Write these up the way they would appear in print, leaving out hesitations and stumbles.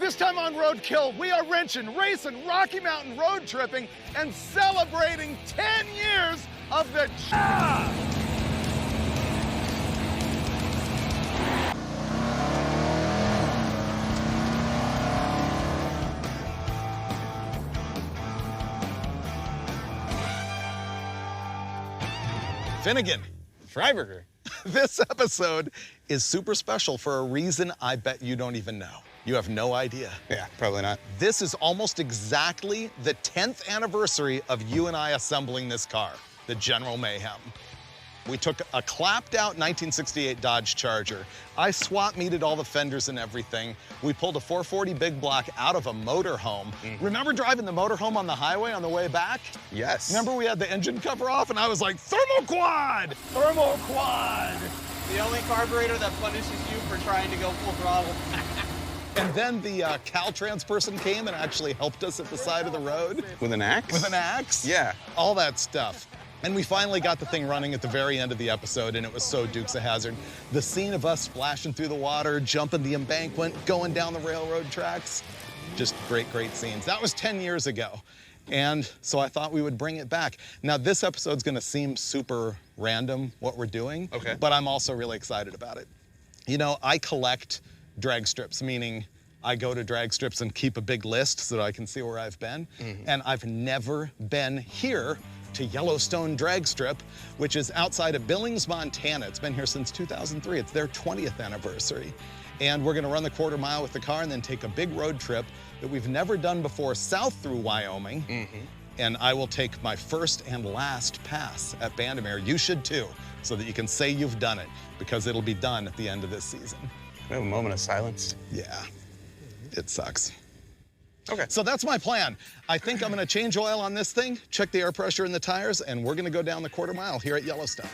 This time on Roadkill, we are wrenching, racing, Rocky Mountain road tripping, and celebrating 10 years of the job. Finnegan. Freiburger. This episode is super special for a reason I bet you don't even know. You have no idea. Yeah, probably not. This is almost exactly the 10th anniversary of you and I assembling this car, the General Mayhem. We took a clapped out 1968 Dodge Charger. I swap meted all the fenders and everything. We pulled a 440 big block out of a motorhome. Remember driving the motorhome on the highway on the way back? Yes. Remember we had the engine cover off and I was like, thermal quad! Thermal quad! The only carburetor that punishes you for trying to go full throttle. And then the Caltrans person came and actually helped us at the side of the road. With an axe? With an axe? Yeah. All that stuff. And we finally got the thing running at the very end of the episode, and it was so Dukes of Hazzard. The scene of us splashing through the water, jumping the embankment, going down the railroad tracks. Just great, great scenes. That was 10 years ago. And so I thought we would bring it back. Now, this episode's gonna seem super random, what we're doing. Okay. But I'm also really excited about it. You know, I collect drag strips, meaning I go to drag strips and keep a big list so that I can see where I've been. And I've never been here to Yellowstone Dragstrip, which is outside of Billings, Montana. It's been here since 2003. It's their 20th anniversary. And we're gonna run the quarter mile with the car and then take a big road trip that we've never done before south through Wyoming. And I will take my first and last pass at Bandimere. You should too, so that you can say you've done it, because it'll be done at the end of this season. We have a moment of silence. Yeah, it sucks. Okay. So that's my plan. I think I'm gonna change oil on this thing, check the air pressure in the tires, and we're gonna go down the quarter mile here at Yellowstone.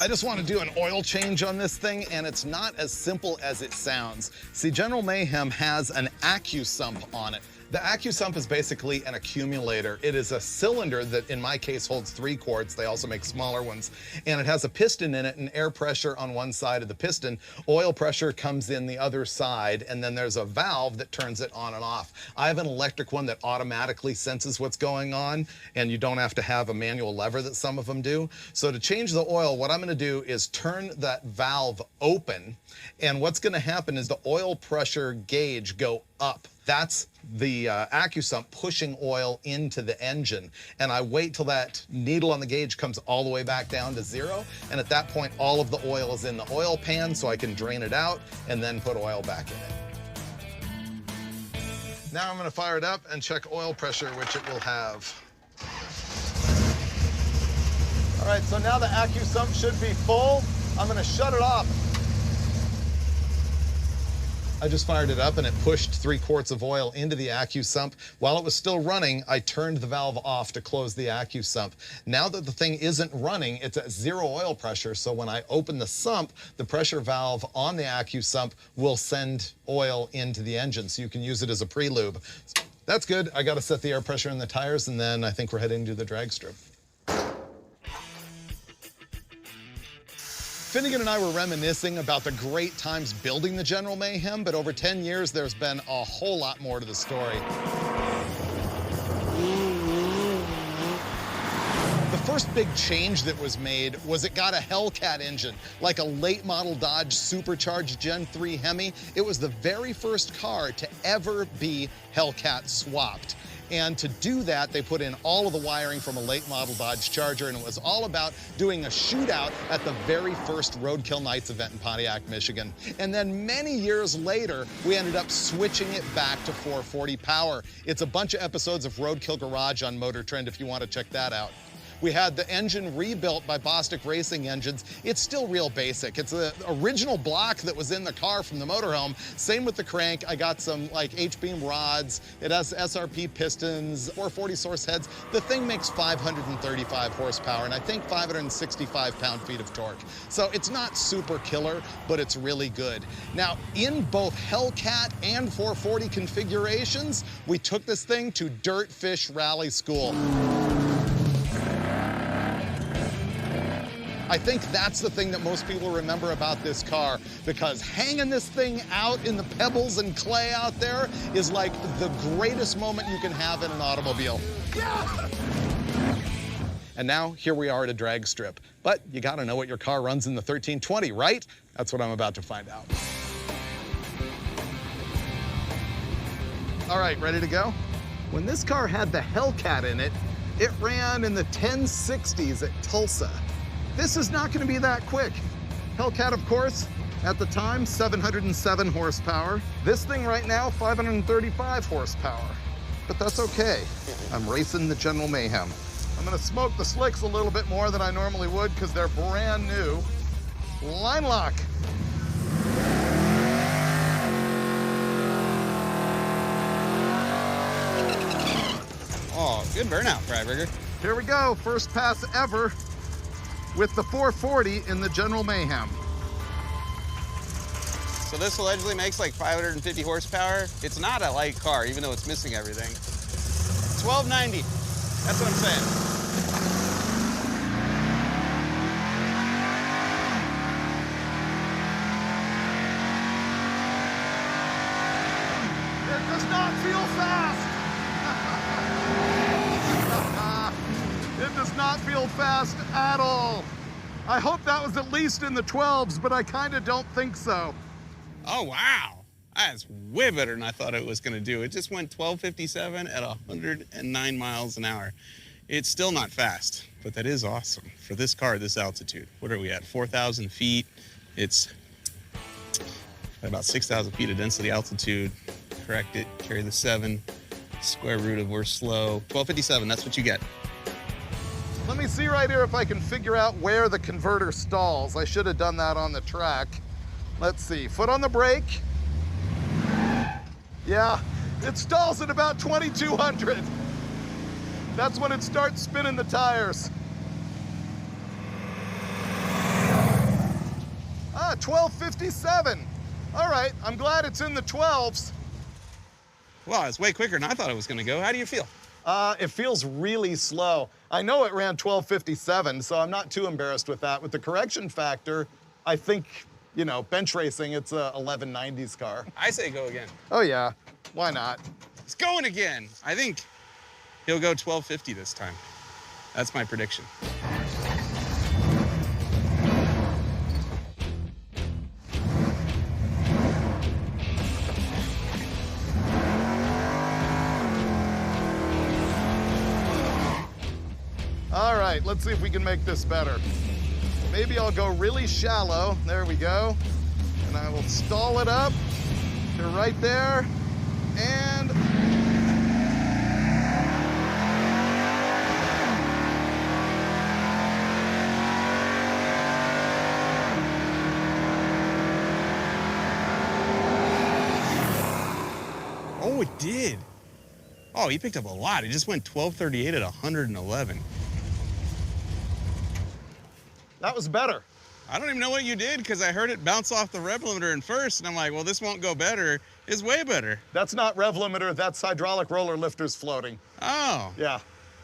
I just want to do an oil change on this thing, and it's not as simple as it sounds. See, General Mayhem has an AccuSump on it. The AccuSump is basically an accumulator. It is a cylinder that, in my case, holds 3 quarts. They also make smaller ones. And it has a piston in it and air pressure on one side of the piston. Oil pressure comes in the other side, and then there's a valve that turns it on and off. I have an electric one that automatically senses what's going on, and you don't have to have a manual lever that some of them do. So to change the oil, what I'm gonna do is turn that valve open, and what's gonna happen is the oil pressure gauge go up. That's the AccuSump pushing oil into the engine. And I wait till that needle on the gauge comes all the way back down to 0. And at that point, all of the oil is in the oil pan, so I can drain it out and then put oil back in it. Now I'm gonna fire it up and check oil pressure, which it will have. All right, so now the AccuSump should be full. I'm gonna shut it off. I just fired it up and it pushed 3 quarts of oil into the AccuSump. While it was still running, I turned the valve off to close the AccuSump. Now that the thing isn't running, it's at 0 oil pressure, so when I open the sump, the pressure valve on the AccuSump will send oil into the engine, so you can use it as a pre-lube. That's good. I gotta set the air pressure in the tires, and then I think we're heading to the drag strip. Finnegan and I were reminiscing about the great times building the General Mayhem, but over 10 years, there's been a whole lot more to the story. The first big change that was made was it got a Hellcat engine, like a late model Dodge supercharged Gen 3 Hemi. It was the very first car to ever be Hellcat swapped. And to do that, they put in all of the wiring from a late model Dodge Charger, and it was all about doing a shootout at the very first Roadkill Nights event in Pontiac, Michigan. And then many years later, we ended up switching it back to 440 power. It's a bunch of episodes of Roadkill Garage on Motor Trend if you want to check that out. We had the engine rebuilt by Bostic Racing Engines. It's still real basic. It's the original block that was in the car from the motorhome. Same with the crank. I got some like H-beam rods. It has SRP pistons, 440 source heads. The thing makes 535 horsepower and I think 565 pound-feet of torque. So it's not super killer, but it's really good. Now, in both Hellcat and 440 configurations, we took this thing to Dirtfish Rally School. I think that's the thing that most people remember about this car, because hanging this thing out in the pebbles and clay out there is like the greatest moment you can have in an automobile. Yeah! And now, here we are at a drag strip. But you gotta know what your car runs in the 1320, right? That's what I'm about to find out. All right, ready to go? When this car had the Hellcat in it, it ran in the 1060s at Tulsa. This is not gonna be that quick. Hellcat, of course, at the time, 707 horsepower. This thing right now, 535 horsepower. But that's okay. I'm racing the General Mayhem. I'm gonna smoke the slicks a little bit more than I normally would because they're brand new. Line lock. Oh, good burnout, Freiburger. Here we go, first pass ever with the 440 in the General Mayhem. So this allegedly makes like 550 horsepower. It's not a light car, even though it's missing everything. 1290, that's what I'm saying. It does not feel fast. It does not feel fast at all. I hope that was at least in the 12s, but I kind of don't think so. Oh, wow. That's way better than I thought it was gonna do. It just went 1257 at 109 miles an hour. It's still not fast, but that is awesome for this car at this altitude. What are we at, 4,000 feet? It's about 6,000 feet of density altitude. Correct it, carry the 7, square root of we're slow. 1257, that's what you get. Let me see right here if I can figure out where the converter stalls. I should have done that on the track. Let's see, foot on the brake. Yeah, it stalls at about 2,200. That's when it starts spinning the tires. 1257. All right, I'm glad it's in the 12s. Wow, it's way quicker than I thought it was gonna go. How do you feel? It feels really slow. I know it ran 1257, so I'm not too embarrassed with that. With the correction factor, I think, you know, bench racing, it's a 1190s car. I say go again. Oh yeah, why not? It's going again. I think he'll go 1250 this time. That's my prediction. All right, let's see if we can make this better. Maybe I'll go really shallow. There we go. And I will stall it up to right there. And oh, it did. Oh, he picked up a lot. It just went 1238 at 111. that was better. I don't even know what you did because I heard it bounce off the rev limiter in first, and I'm like, well, this won't go better. It's way better. That's not rev limiter, that's hydraulic roller lifters floating. Oh. Yeah.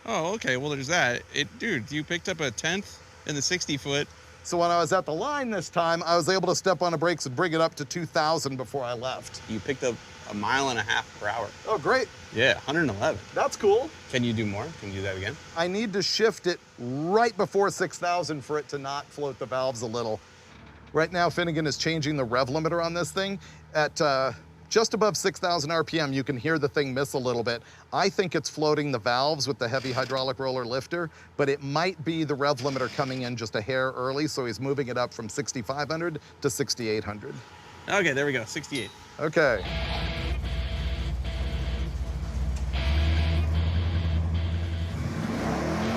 Oh, okay. Well, there's that. Dude, you picked up a 10th in the 60-foot. So when I was at the line this time, I was able to step on the brakes and bring it up to 2,000 before I left. You picked up 1.5 miles per hour. Oh, great. Yeah, 111. That's cool. Can you do more? Can you do that again? I need to shift it right before 6,000 for it to not float the valves a little. Right now, Finnegan is changing the rev limiter on this thing. At just above 6,000 RPM, you can hear the thing miss a little bit. I think it's floating the valves with the heavy hydraulic roller lifter, but it might be the rev limiter coming in just a hair early, so he's moving it up from 6,500 to 6,800. Okay, there we go, 68. Okay.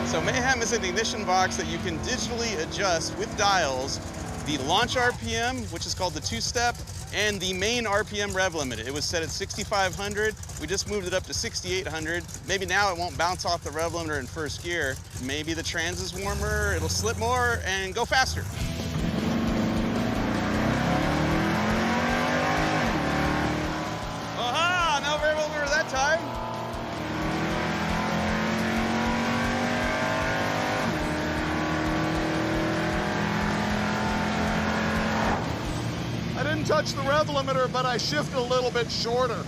So Mayhem is an ignition box that you can digitally adjust with dials the launch RPM, which is called the two-step, and the main RPM rev limit. It was set at 6,500. We just moved it up to 6,800. Maybe now it won't bounce off the rev limiter in first gear. Maybe the trans is warmer, it'll slip more and go faster. Aha, no rev limiter that time. don't touch the rev limiter, but I shift a little bit shorter.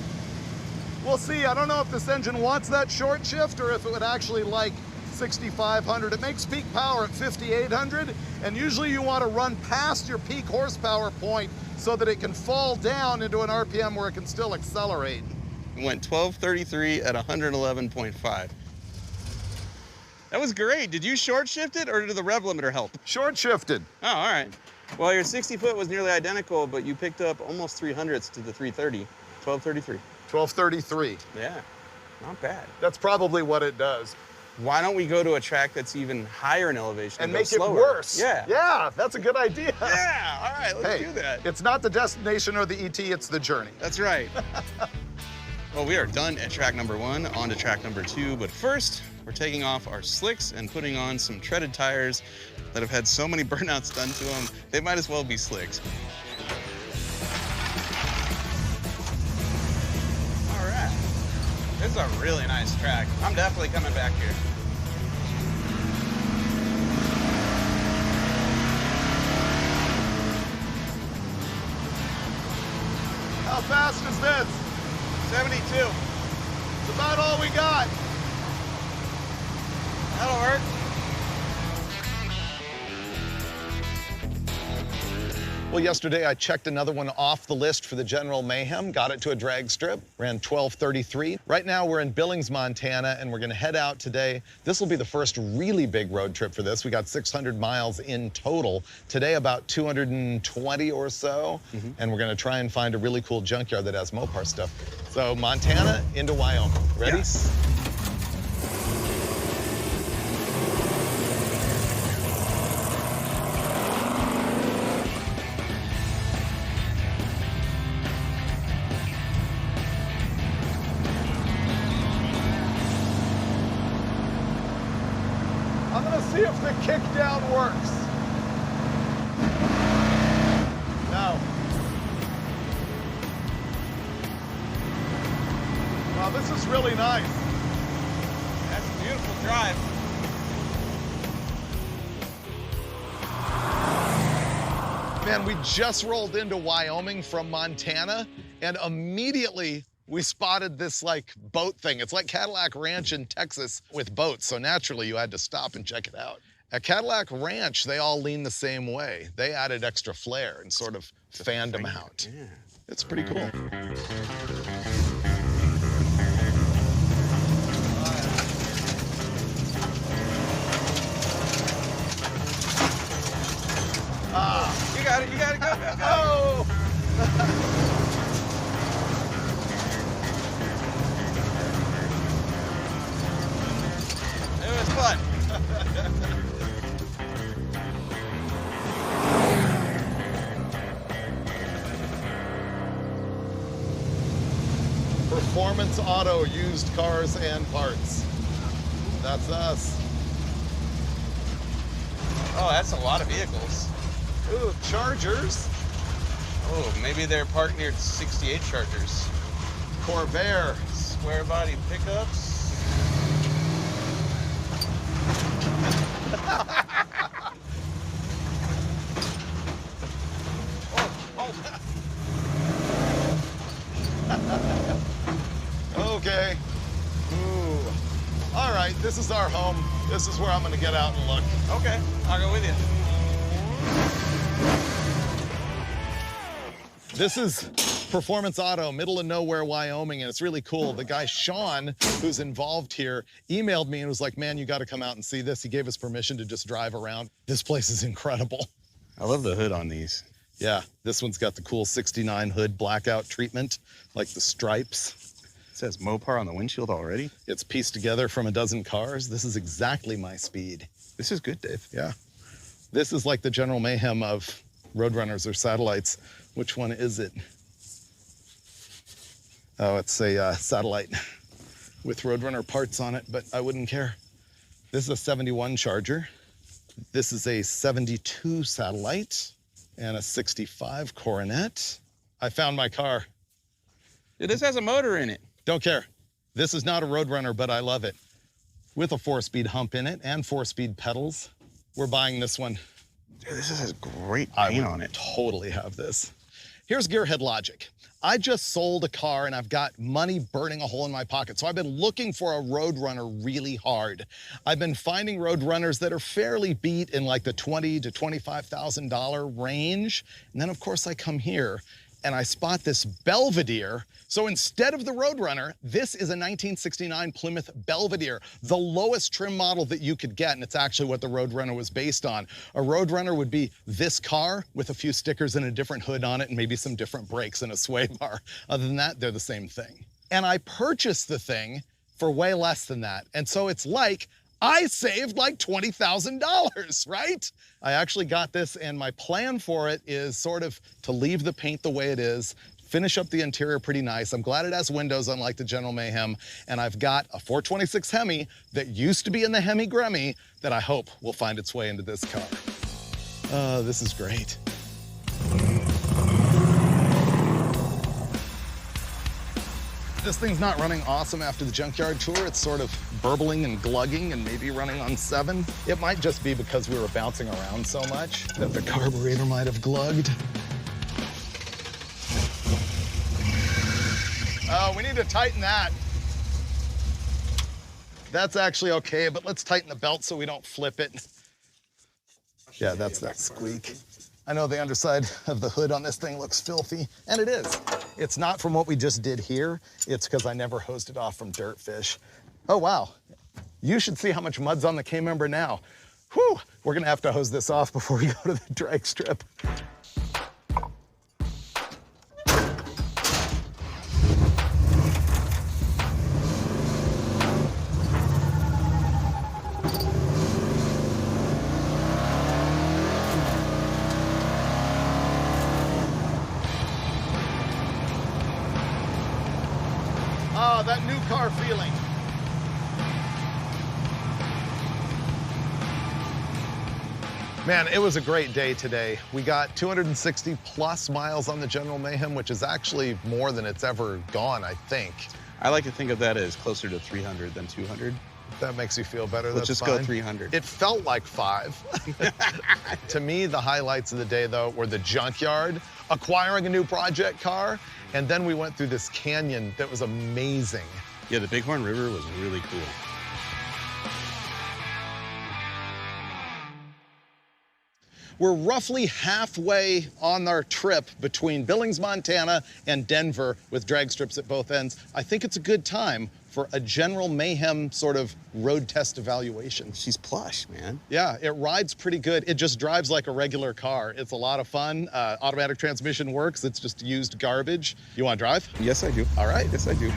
We'll see. I don't know if this engine wants that short shift or if it would actually like 6,500. It makes peak power at 5,800, and usually you want to run past your peak horsepower point so that it can fall down into an RPM where it can still accelerate. It went 1233 at 111.5. That was great. Did you short shift it or did the rev limiter help? Short shifted. Oh, all right. Well, your 60 foot was nearly identical, but you picked up almost 300ths to the 330. 1233. 1233. Yeah, not bad. That's probably what it does. Why don't we go to a track that's even higher in elevation and go make slower? it worse? Yeah. Yeah, that's a good idea. Yeah, all right, let's do that. It's not the destination or the ET, it's the journey. That's right. Well, we are done at track number 1, on to track number 2, but first, we're taking off our slicks and putting on some treaded tires that have had so many burnouts done to them, they might as well be slicks. All right. This is a really nice track. I'm definitely coming back here. How fast is this? 72. It's about all we got. That'll work. Well, yesterday I checked another one off the list for the General Mayhem, got it to a drag strip, ran 1233. Right now we're in Billings, Montana, and we're gonna head out today. This will be the first really big road trip for this. We got 600 miles in total. Today about 220 or so, and we're gonna try and find a really cool junkyard that has Mopar stuff. So Montana into Wyoming. Ready? Yes. I'm gonna see if the kickdown works. No. Wow, this is really nice. That's a beautiful drive. Man, we just rolled into Wyoming from Montana, and immediately we spotted this like boat thing. It's like Cadillac Ranch in Texas with boats, so naturally you had to stop and check it out. At Cadillac Ranch, they all lean the same way. They added extra flair and sort of fanned them out. Yeah. It's pretty cool. You got it, go, go, go. Oh! It was fun. Performance Auto, used cars and parts. That's us. Oh, that's a lot of vehicles. Ooh, Chargers. Oh, maybe they're parked near 68 Chargers. Corvair. Square body pickups. Okay. Ooh. All right, this is our home. This is where I'm gonna get out and look. Okay, I'll go with you. This is Performance Auto, middle of nowhere, Wyoming, and it's really cool. The guy, Sean, who's involved here, emailed me and was like, man, you gotta come out and see this. He gave us permission to just drive around. This place is incredible. I love the hood on these. Yeah, this one's got the cool 69 hood blackout treatment, like the stripes. It says Mopar on the windshield already. It's pieced together from a dozen cars. This is exactly my speed. This is good, Dave. Yeah. This is like the General Mayhem of Roadrunners or satellites. Which one is it? Oh, it's a satellite with Roadrunner parts on it, but I wouldn't care. This is a 71 Charger. This is a 72 Satellite and a 65 Coronet. I found my car. Yeah, this has a motor in it. Don't care. This is not a Roadrunner, but I love it. With a 4-speed hump in it and 4-speed pedals. We're buying this one. Dude, this has great I paint would on it. totally have this. Here's gearhead logic. I just sold a car and I've got money burning a hole in my pocket. So I've been looking for a Roadrunner really hard. I've been finding Roadrunners that are fairly beat in like the $20,000 to $25,000 range. And then of course I come here and I spot this Belvedere. So instead of the Roadrunner, this is a 1969 Plymouth Belvedere, the lowest trim model that you could get, and it's actually what the Roadrunner was based on. A Roadrunner would be this car with a few stickers and a different hood on it and maybe some different brakes and a sway bar. Other than that, they're the same thing. And I purchased the thing for way less than that. And so it's like I saved like $20,000, right? I actually got this, and my plan for it is sort of to leave the paint the way it is, finish up the interior pretty nice. I'm glad it has windows, unlike the General Mayhem, and I've got a 426 Hemi that used to be in the Hemi Gremmy that I hope will find its way into this car. Oh, this is great. This thing's not running awesome after the junkyard tour. It's sort of burbling and glugging and maybe running on 7. It might just be because we were bouncing around so much that the carburetor might have glugged. Oh, we need to tighten that. That's actually okay, but let's tighten the belt so we don't flip it. Yeah, that's that squeak. I know the underside of the hood on this thing looks filthy, and it is. It's not from what we just did here. It's because I never hosed it off from Dirtfish. Oh, wow. You should see how much mud's on the K-member now. Whew, we're gonna have to hose this off before we go to the drag strip. Oh, that new car feeling. Man, it was a great day today. We got 260 plus miles on the General Mayhem, which is actually more than it's ever gone, I think. I like to think of that as closer to 300 than 200. If that makes you feel better, Let's that's just fine. go 300. It felt like 5. To me, the highlights of the day, though, were the junkyard, acquiring a new project car, and then we went through this canyon that was amazing. Yeah, the Bighorn River was really cool. We're roughly halfway on our trip between Billings, Montana and Denver with drag strips at both ends. I think it's a good time for a General Mayhem sort of road test evaluation. She's plush, man. Yeah, it rides pretty good. It just drives like a regular car. It's a lot of fun. Automatic transmission works. It's just used garbage. You want to drive? Yes, I do. All right. Yes, I do.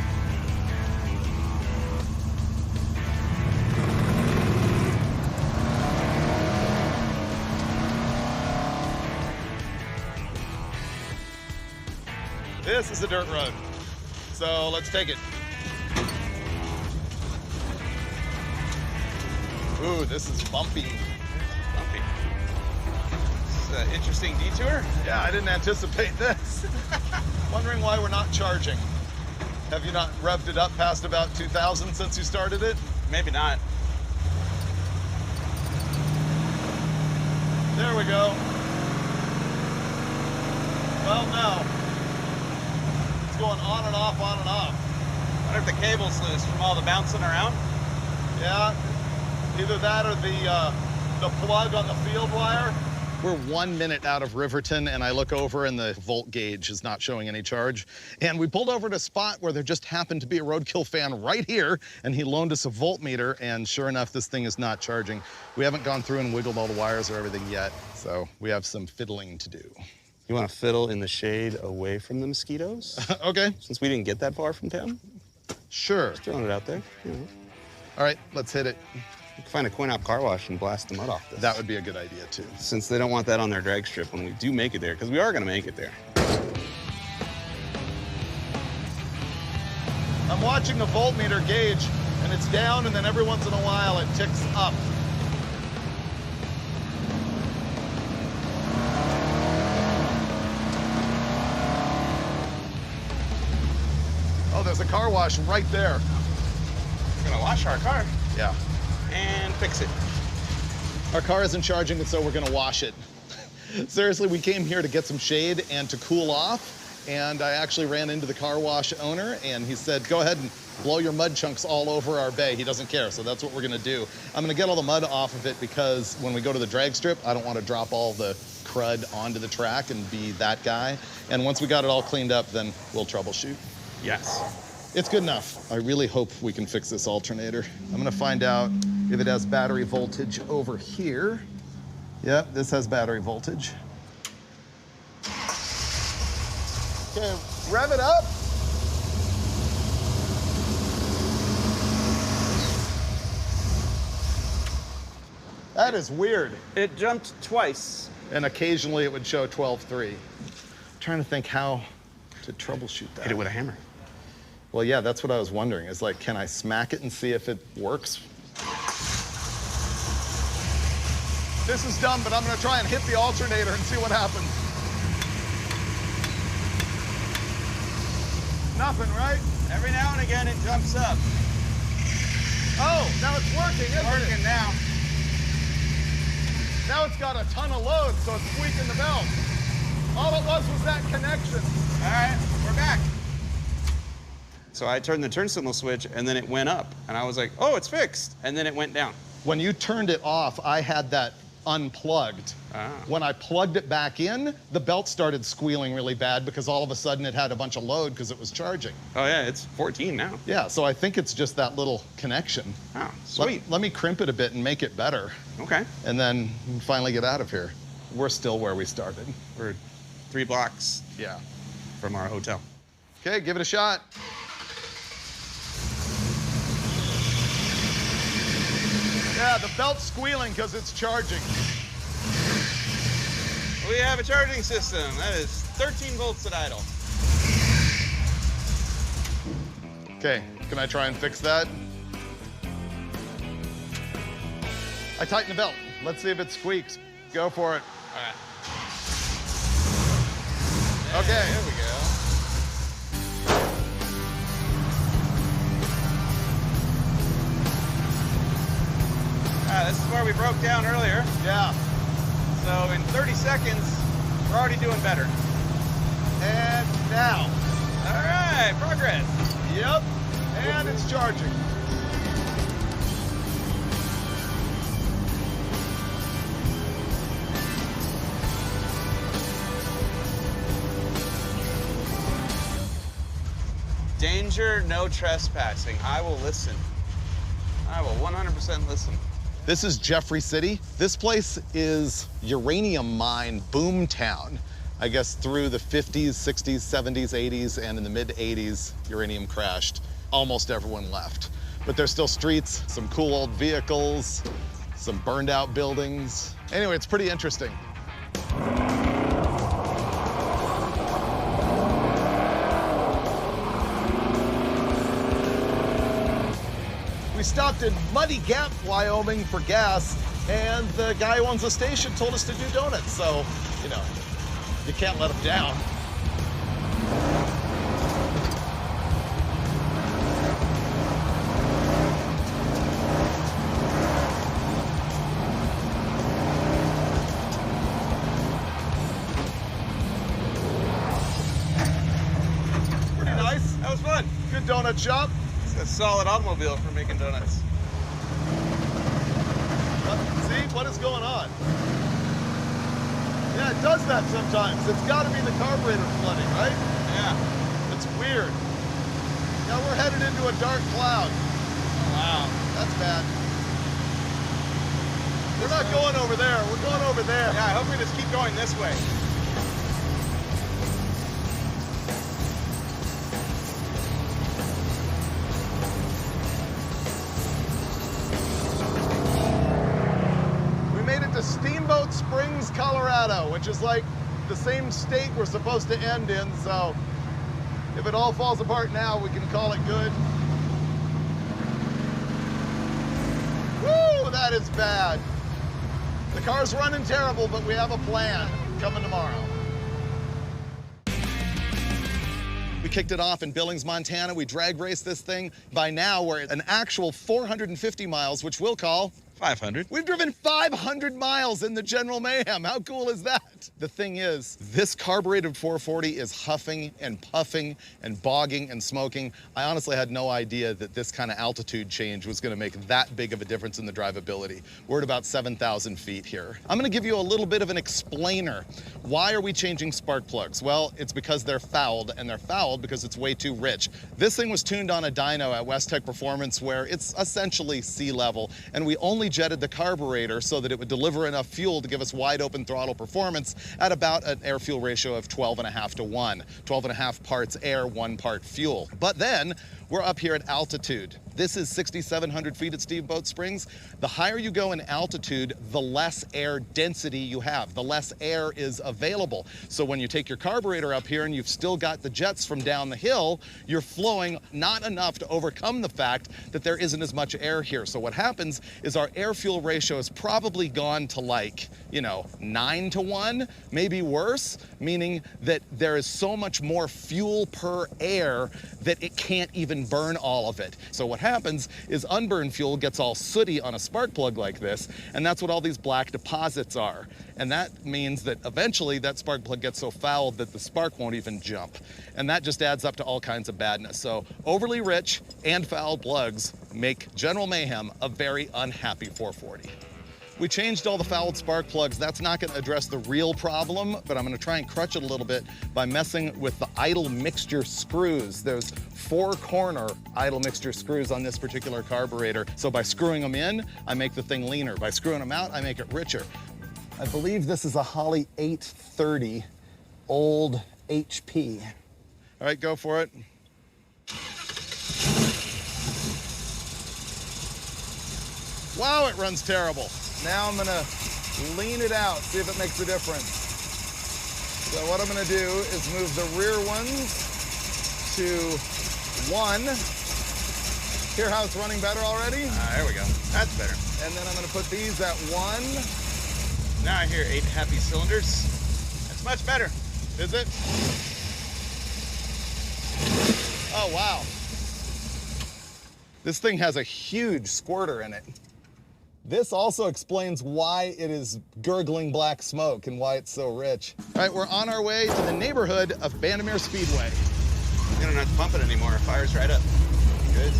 This is a dirt road, so let's take it. Ooh, this is bumpy. Bumpy. It's an interesting detour. Yeah, I didn't anticipate this. Wondering why we're not charging. Have you not revved it up past about 2,000 since you started it? Maybe not. There we go. Well, no. It's going on and off, on and off. I wonder if the cable's loose from all the bouncing around. Yeah, either that or the plug on the field wire. We're 1 minute out of Riverton, and I look over and the volt gauge is not showing any charge. And we pulled over at a spot where there just happened to be a Roadkill fan right here, and he loaned us a voltmeter, and sure enough, this thing is not charging. We haven't gone through and wiggled all the wires or everything yet, so we have some fiddling to do. You want to fiddle in the shade away from the mosquitoes? Okay. Since we didn't get that far from town? Sure. Just throwing it out there. You know. All right, let's hit it. We could find a coin-op car wash and blast the mud off this. That would be a good idea, too. Since they don't want that on their drag strip when we do make it there, because we are going to make it there. I'm watching the voltmeter gauge, and it's down, and then every once in a while it ticks up. Oh, there's a car wash right there. We're going to wash our car. Yeah. And fix it. Our car isn't charging, and so we're gonna wash it. Seriously, we came here to get some shade and to cool off. And I actually ran into the car wash owner, and he said, go ahead and blow your mud chunks all over our bay. He doesn't care, so that's what we're gonna do. I'm gonna get all the mud off of it because when we go to the drag strip, I don't want to drop all the crud onto the track and be that guy. And once we got it all cleaned up, then we'll troubleshoot. Yes. It's good enough. I really hope we can fix this alternator. I'm gonna find out if it has battery voltage over here. Yep, this has battery voltage. Okay, rev it up. That is weird. It jumped twice. And occasionally it would show 12.3. Trying to think how to troubleshoot that. Hit it with a hammer. Well, yeah, that's what I was wondering. Is like, can I smack it and see if it works? This is dumb, but I'm gonna try and hit the alternator and see what happens. Nothing, right? Every now and again, it jumps up. Oh, now it's working, isn't it? Working now. Now it's got a ton of load, so it's squeaking the belt. All it was that connection. All right, we're back. So I turned the turn signal switch, and then it went up. And I was like, oh, it's fixed. And then it went down. When you turned it off, I had that unplugged. Ah. When I plugged it back in, the belt started squealing really bad because all of a sudden it had a bunch of load because it was charging. Oh, yeah, it's 14 now. Yeah, so I think it's just that little connection. Oh, sweet. Let me crimp it a bit and make it better. Okay. And then finally get out of here. We're still where we started. We're 3 blocks Yeah. from our hotel. Okay, give it a shot. Yeah, the belt's squealing because it's charging. We have a charging system. That is 13 volts at idle. Okay, can I try and fix that? I tighten the belt. Let's see if it squeaks. Go for it. All right. Okay. There we go. This is where we broke down earlier. Yeah. So in 30 seconds, we're already doing better. And now. All right, progress. Yep. And it's charging. Danger, no trespassing. I will listen. I will 100% listen. This is Jeffrey City. This place is uranium mine boom town. I guess through the 50s, 60s, 70s, 80s, and in the mid 80s, uranium crashed. Almost everyone left. But there's still streets, some cool old vehicles, some burned out buildings. Anyway, it's pretty interesting. We stopped in Muddy Gap, Wyoming for gas, and the guy who owns the station told us to do donuts, so, you know, you can't let him down. Pretty nice. That was fun. Good donut shop. It's a solid automobile for making donuts. See, what is going on? Yeah, it does that sometimes. It's got to be the carburetor flooding, right? Yeah. It's weird. Now we're headed into a dark cloud. Wow. That's bad. We're not going over there. We're going over there. Yeah, I hope we just keep going this way. We made it to Steamboat Springs, Colorado, which is like the same state we're supposed to end in, so if it all falls apart now, we can call it good. Woo, that is bad. The car's running terrible, but we have a plan coming tomorrow. We kicked it off in Billings, Montana. We drag raced this thing. By now, we're at an actual 450 miles, which we'll call 500. We've driven 500 miles in the General Mayhem. How cool is that? But the thing is, this carbureted 440 is huffing and puffing and bogging and smoking. I honestly had no idea that this kind of altitude change was gonna make that big of a difference in the drivability. We're at about 7,000 feet here. I'm gonna give you a little bit of an explainer. Why are we changing spark plugs? Well, it's because they're fouled, and they're fouled because it's way too rich. This thing was tuned on a dyno at West Tech Performance where it's essentially sea level, and we only jetted the carburetor so that it would deliver enough fuel to give us wide open throttle performance at about an air-fuel ratio of 12.5 to 1. 12.5 parts air, 1 part fuel. But then, we're up here at altitude. This is 6,700 feet at Steamboat Springs. The higher you go in altitude, the less air density you have, the less air is available. So when you take your carburetor up here and you've still got the jets from down the hill, you're flowing not enough to overcome the fact that there isn't as much air here. So what happens is our air-fuel ratio has probably gone to like, 9 to 1, maybe worse, meaning that there is so much more fuel per air that it can't even burn all of it. So what happens is unburned fuel gets all sooty on a spark plug like this, and that's what all these black deposits are. And that means that eventually that spark plug gets so fouled that the spark won't even jump. And that just adds up to all kinds of badness. So overly rich and foul plugs make General Mayhem a very unhappy 440. We changed all the fouled spark plugs. That's not gonna address the real problem, but I'm gonna try and crutch it a little bit by messing with the idle mixture screws. There's 4-corner idle mixture screws on this particular carburetor. So by screwing them in, I make the thing leaner. By screwing them out, I make it richer. I believe this is a Holley 830 old HP. All right, go for it. Wow, it runs terrible. Now I'm gonna lean it out, see if it makes a difference. So what I'm gonna do is move the rear ones to 1. Hear how it's running better already? There we go. That's better. And then I'm gonna put these at 1. Now I hear 8 happy cylinders. That's much better. Is it? Oh, wow. This thing has a huge squirter in it. This also explains why it is gurgling black smoke and why it's so rich. All right, we're on our way to the neighborhood of Bandimere Speedway. You don't have to pump it anymore. It fires right up. Good.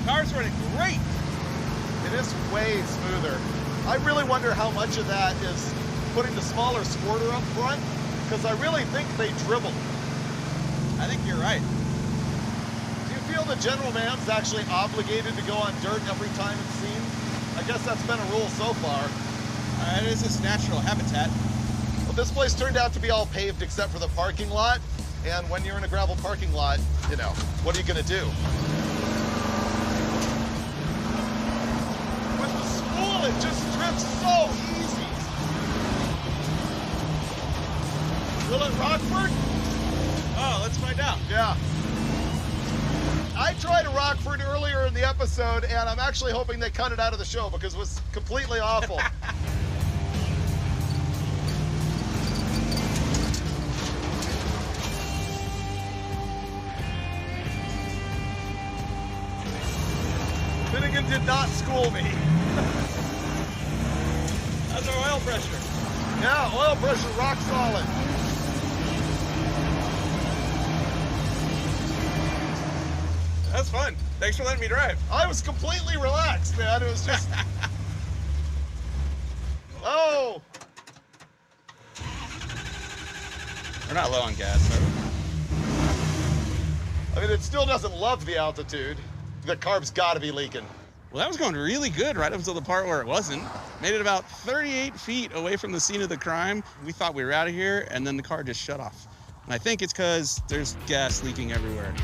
Car's running great. It is way smoother. I really wonder how much of that is putting the smaller squirter up front, because I really think they dribble. I think you're right. Do you feel that General Mayhem's actually obligated to go on dirt every time it's seen? I guess that's been a rule so far. It is its natural habitat. Well, this place turned out to be all paved except for the parking lot. And when you're in a gravel parking lot, what are you gonna do? With the spool, it just drifts so easy. Will it Rockford? Oh, let's find out. Yeah. I tried a Rockford earlier in the episode, and I'm actually hoping they cut it out of the show because it was completely awful. Finnegan did not school me. How's our oil pressure? Yeah, oil pressure rock solid. That's fun. Thanks for letting me drive. I was completely relaxed, man. It was just... Oh! We're not low on gas, are we? I mean, it still doesn't love the altitude. The carb's gotta be leaking. Well, that was going really good right up until the part where it wasn't. Made it about 38 feet away from the scene of the crime. We thought we were out of here, and then the car just shut off. And I think it's because there's gas leaking everywhere.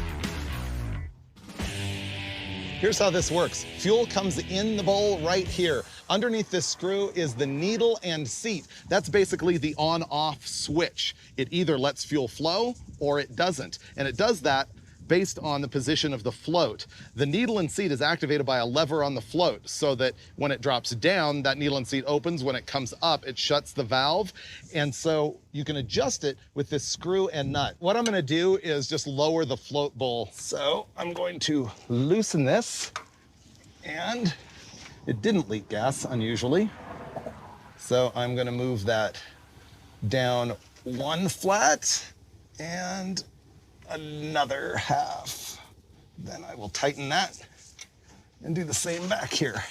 Here's how this works. Fuel comes in the bowl right here. Underneath this screw is the needle and seat. That's basically the on-off switch. It either lets fuel flow or it doesn't. And it does that based on the position of the float. The needle and seat is activated by a lever on the float so that when it drops down, that needle and seat opens. When it comes up, it shuts the valve. And so you can adjust it with this screw and nut. What I'm gonna do is just lower the float bowl. So I'm going to loosen this And it didn't leak gas, unusually. So I'm gonna move that down one flat and another half. Then I will tighten that and do the same back here.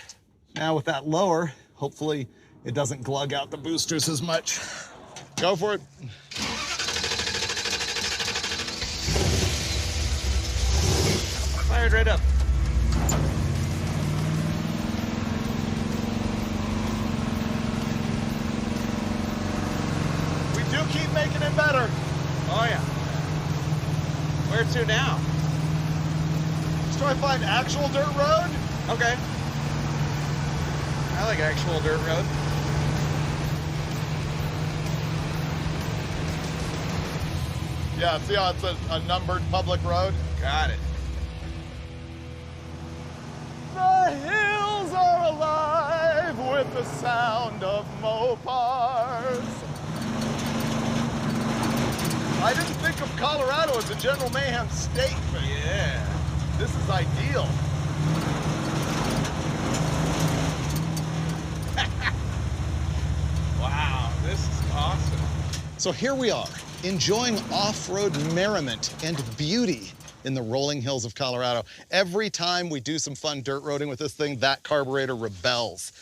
Now with that lower, hopefully it doesn't glug out the boosters as much. Go for it. Fired right up. We do keep making it better. Oh yeah. Where to now? Let's try to find actual dirt road. Okay. I like actual dirt road. Yeah, see how it's a numbered public road? Got it. The hills are alive with the sound of Mopars. I didn't think of Colorado as a General Mayhem state, but Yeah. this is ideal. Wow, this is awesome. So here we are, enjoying off-road merriment and beauty in the rolling hills of Colorado. Every time we do some fun dirt roading with this thing, that carburetor rebels.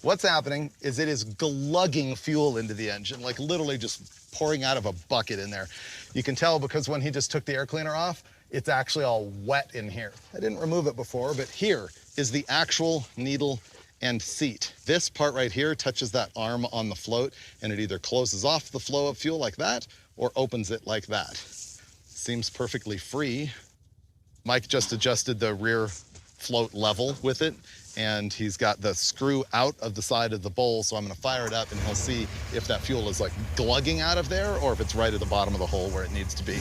What's happening is it is glugging fuel into the engine, like literally just pouring out of a bucket in there. You can tell because when he just took the air cleaner off, it's actually all wet in here. I didn't remove it before, but here is the actual needle and seat. This part right here touches that arm on the float, and it either closes off the flow of fuel like that or opens it like that. Seems perfectly free. Mike just adjusted the rear float level with it, and he's got the screw out of the side of the bowl, so I'm gonna fire it up and he'll see if that fuel is like glugging out of there or if it's right at the bottom of the hole where it needs to be.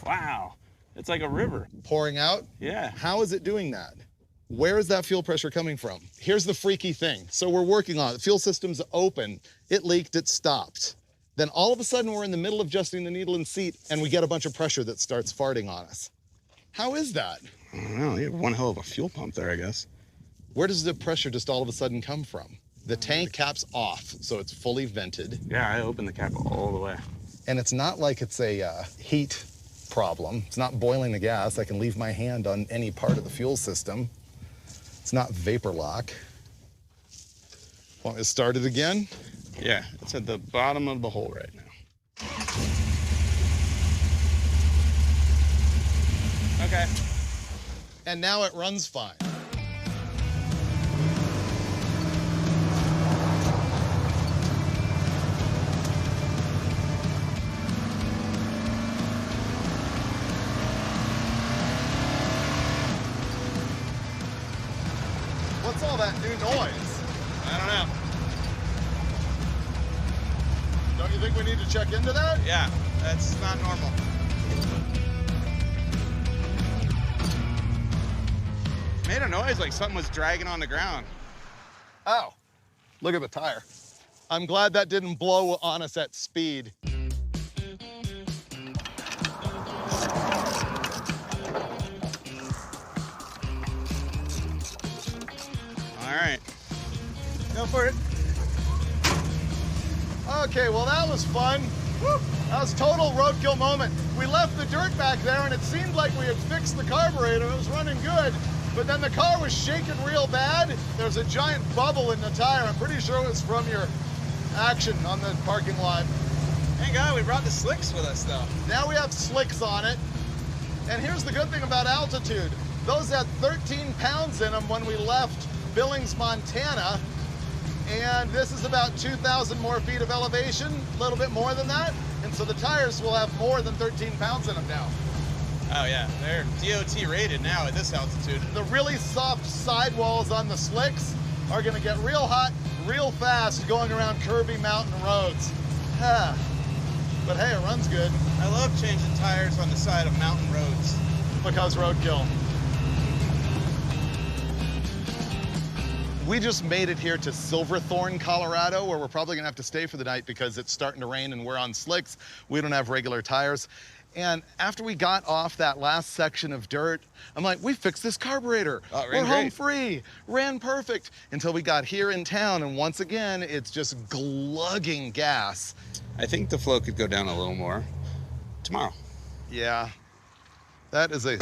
Wow, it's like a river. Pouring out? Yeah. How is it doing that? Where is that fuel pressure coming from? Here's the freaky thing. So we're working on it. The fuel system's open. It leaked, it stopped. Then all of a sudden we're in the middle of adjusting the needle and seat and we get a bunch of pressure that starts farting on us. How is that? I don't know, you have one hell of a fuel pump there, I guess. Where does the pressure just all of a sudden come from? The tank cap's off, so it's fully vented. Yeah, I opened the cap all the way. And it's not like it's a heat problem. It's not boiling the gas. I can leave my hand on any part of the fuel system. It's not vapor lock. Want me to start it again? Yeah, it's at the bottom of the hole right now. Okay. And now it runs fine. What's all that new noise? I don't know. Don't you think we need to check into that? Yeah, that's not normal. Made a noise like something was dragging on the ground. Oh, look at the tire. I'm glad that didn't blow on us at speed. All right. Go for it. Okay, well that was fun. Woo! That was total roadkill moment. We left the dirt back there and it seemed like we had fixed the carburetor. It was running good, but then the car was shaking real bad. There was a giant bubble in the tire. I'm pretty sure it was from your action on the parking lot. Thank God we brought the slicks with us though. Now we have slicks on it. And here's the good thing about altitude. Those had 13 pounds in them when we left Billings, Montana. And this is about 2,000 more feet of elevation, a little bit more than that. And so the tires will have more than 13 pounds in them now. Oh yeah, they're DOT rated now at this altitude. The really soft sidewalls on the slicks are gonna get real hot, real fast going around curvy mountain roads. But hey, it runs good. I love changing tires on the side of mountain roads. Because roadkill. We just made it here to Silverthorne, Colorado, where we're probably gonna have to stay for the night because it's starting to rain and we're on slicks. We don't have regular tires. And after we got off that last section of dirt, I'm like, we fixed this carburetor. Oh, it ran We're home great. free. Ran perfect until we got here in town. And once again, it's just glugging gas. I think the flow could go down a little more tomorrow. Yeah, that is a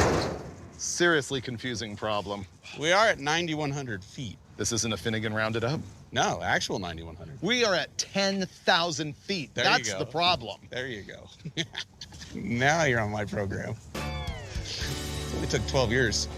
seriously confusing problem. We are at 9,100 feet. This isn't a Finnegan rounded up. No, actual 9,100. We are at 10,000 feet. There you That's go. the problem. There you go. Now you're on my program. It only took 12 years.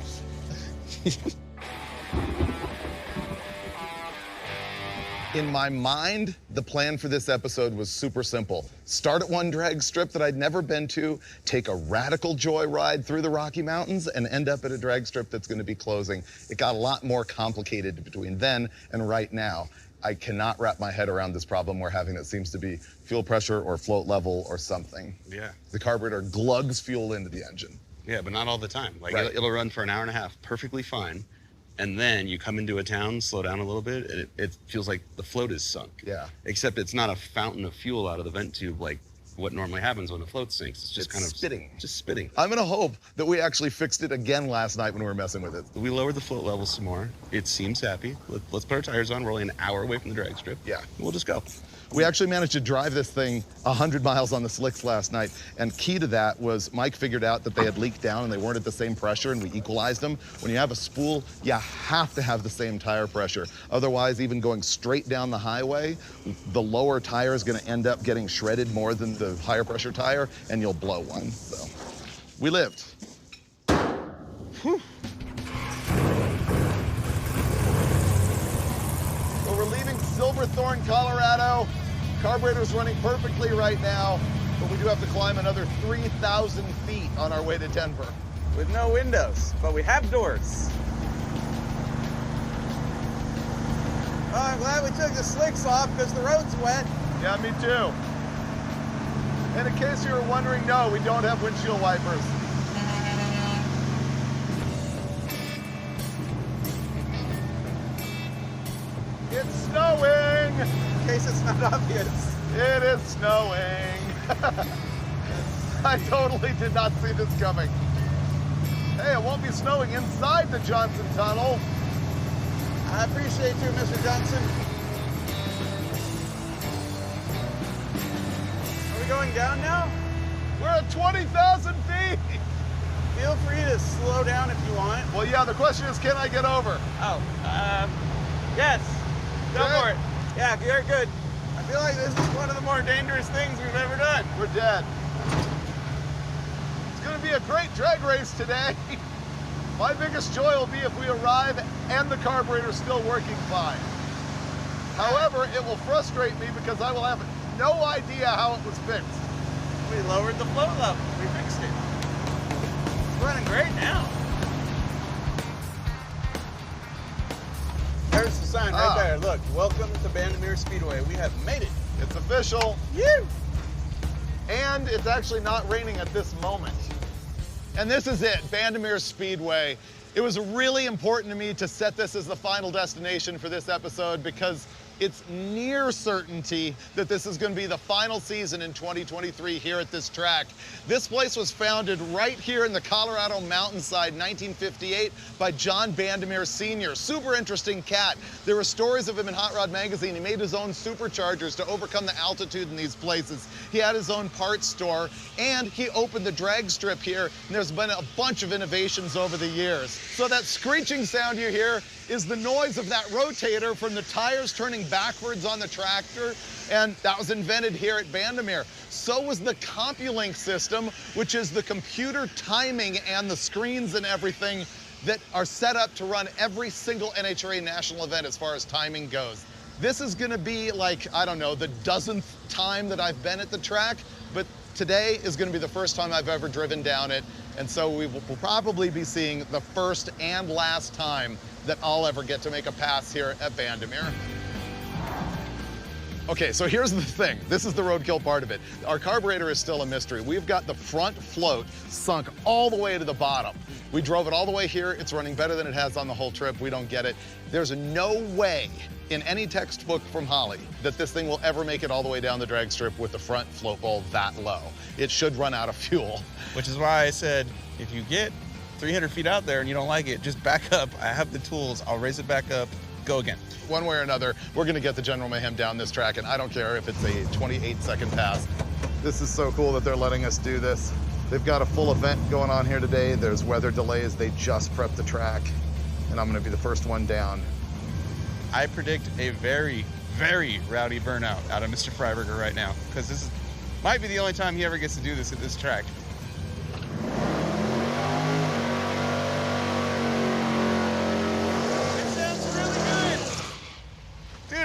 In my mind, the plan for this episode was super simple. Start at one drag strip that I'd never been to, take a radical joyride through the Rocky Mountains, and end up at a drag strip that's going to be closing. It got a lot more complicated between then and right now. I cannot wrap my head around this problem we're having that seems to be fuel pressure or float level or something. Yeah. The carburetor glugs fuel into the engine. Yeah, but not all the time. Like Right. it'll run for an hour and a half perfectly fine. And then you come into a town, slow down a little bit, and it feels like the float is sunk. Yeah. Except it's not a fountain of fuel out of the vent tube like what normally happens when a float sinks. It's just It's kind of spitting. Just spitting. I'm gonna hope that we actually fixed it again last night when we were messing with it. We lowered the float level some more. It seems happy. Let's put our tires on. We're only an hour away from the drag strip. Yeah. We'll just go. We actually managed to drive this thing 100 miles on the slicks last night, and key to that was Mike figured out that they had leaked down and they weren't at the same pressure, and we equalized them. When you have a spool, you have to have the same tire pressure. Otherwise, even going straight down the highway, the lower tire is gonna end up getting shredded more than the higher pressure tire, and you'll blow one, so. We lived. Whew. Well, we're leaving Silverthorne, Colorado. Carburetor's running perfectly right now, but we do have to climb another 3,000 feet on our way to Denver. With no windows, but we have doors. Oh, I'm glad we took the slicks off because the road's wet. Yeah, me too. And in case you were wondering, no, we don't have windshield wipers. It's snowing! In case it's not obvious. It is snowing. I totally did not see this coming. Hey, it won't be snowing inside the Johnson Tunnel. I appreciate you, Mr. Johnson. Are we going down now? We're at 20,000 feet. Feel free to slow down if you want. Well, yeah, the question is, can I get over? Oh, yes. Go Okay. for it. Yeah, you're good. I feel like this is one of the more dangerous things we've ever done. We're dead. It's gonna be a great drag race today. My biggest joy will be if we arrive and the carburetor's still working fine. However, it will frustrate me because I will have no idea how it was fixed. We lowered the float level. We fixed it. It's running great now. There's the sign right there. Look, welcome to Bandimere Speedway. We have made it. It's official. You. And it's actually not raining at this moment. And this is it, Bandimere Speedway. It was really important to me to set this as the final destination for this episode because it's near certainty that this is going to be the final season in 2023 here at this track. This place was founded right here in the Colorado mountainside, 1958, by John Bandimere Sr. Super interesting cat. There were stories of him in Hot Rod Magazine. He made his own superchargers to overcome the altitude in these places. He had his own parts store, and he opened the drag strip here, and there's been a bunch of innovations over the years. So that screeching sound you hear is the noise of that rotator from the tires turning backwards on the tractor, and that was invented here at Bandimere. So was the CompuLink system, which is the computer timing and the screens and everything that are set up to run every single NHRA national event as far as timing goes. This is gonna be like, I don't know, the dozenth time that I've been at the track, but today is gonna be the first time I've ever driven down it, and so we will probably be seeing the first and last time that I'll ever get to make a pass here at Bandimere. Okay, so here's the thing. This is the roadkill part of it. Our carburetor is still a mystery. We've got the front float sunk all the way to the bottom. We drove it all the way here. It's running better than it has on the whole trip. We don't get it. There's no way in any textbook from Holly that this thing will ever make it all the way down the drag strip with the front float bowl that low. It should run out of fuel. Which is why I said, if you get 300 feet out there and you don't like it, just back up. I have the tools. I'll raise it back up. Go again. One way or another, we're gonna get the General Mayhem down this track, and I don't care if it's a 28-second pass. This is so cool that they're letting us do this. They've got a full event going on here today. There's weather delays. They just prepped the track, and I'm gonna be the first one down. I predict a very, very rowdy burnout out of Mr. Freiburger right now, because this might be the only time he ever gets to do this at this track.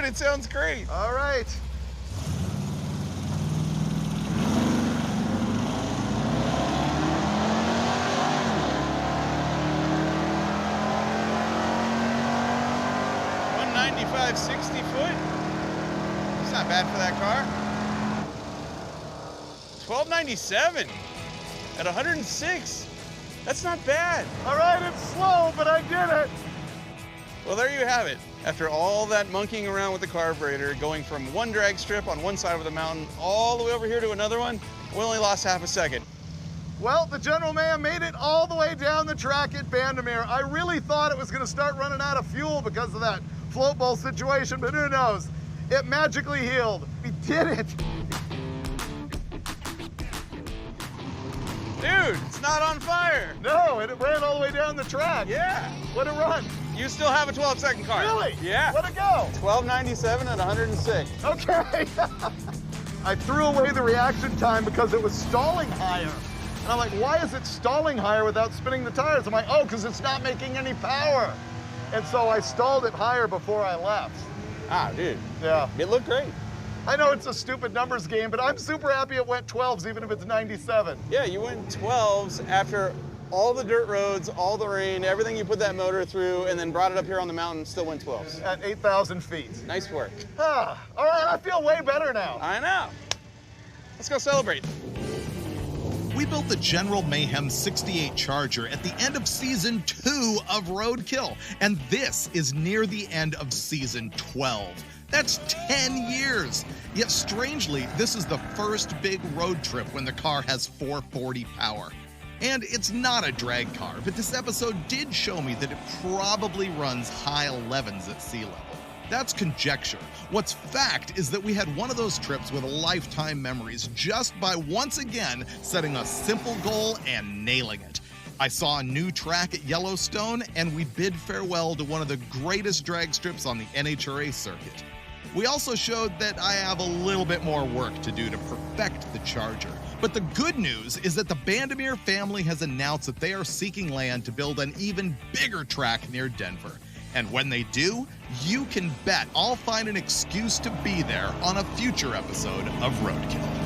It sounds great. All right. $195, 60 foot. It's not bad for that car. $1297 at 106. That's not bad. All right, it's slow, but I did it. Well, there you have it. After all that monkeying around with the carburetor, going from one drag strip on one side of the mountain all the way over here to another one, we only lost half a second. Well, the General Mayhem made it all the way down the track at Bandimere. I really thought it was gonna start running out of fuel because of that float bowl situation, but who knows? It magically healed. We did it. Dude, it's not on fire. No, and it ran all the way down the track. Yeah. What'd it run? You still have a 12-second car. Really? Yeah. What'd it go? $1297 at 106. Okay. I threw away the reaction time because it was stalling higher. And I'm like, why is it stalling higher without spinning the tires? I'm like, oh, because it's not making any power. And so I stalled it higher before I left. Ah, dude. Yeah. It looked great. I know it's a stupid numbers game, but I'm super happy it went 12s, even if it's 97. Yeah, you went 12s after all the dirt roads, all the rain, everything you put that motor through, and then brought it up here on the mountain, still went 12s. At 8,000 feet. Nice work. All right, I feel way better now. I know. Let's go celebrate. We built the General Mayhem 68 Charger at the end of Season 2 of Roadkill, and this is near the end of Season 12. That's 10 years. Yet strangely, this is the first big road trip when the car has 440 power. And it's not a drag car, but this episode did show me that it probably runs high 11s at sea level. That's conjecture. What's fact is that we had one of those trips with lifetime memories just by once again setting a simple goal and nailing it. I saw a new track at Yellowstone, and we bid farewell to one of the greatest drag strips on the NHRA circuit. We also showed that I have a little bit more work to do to perfect the Charger. But the good news is that the Bandimere family has announced that they are seeking land to build an even bigger track near Denver. And when they do, you can bet I'll find an excuse to be there on a future episode of Roadkill.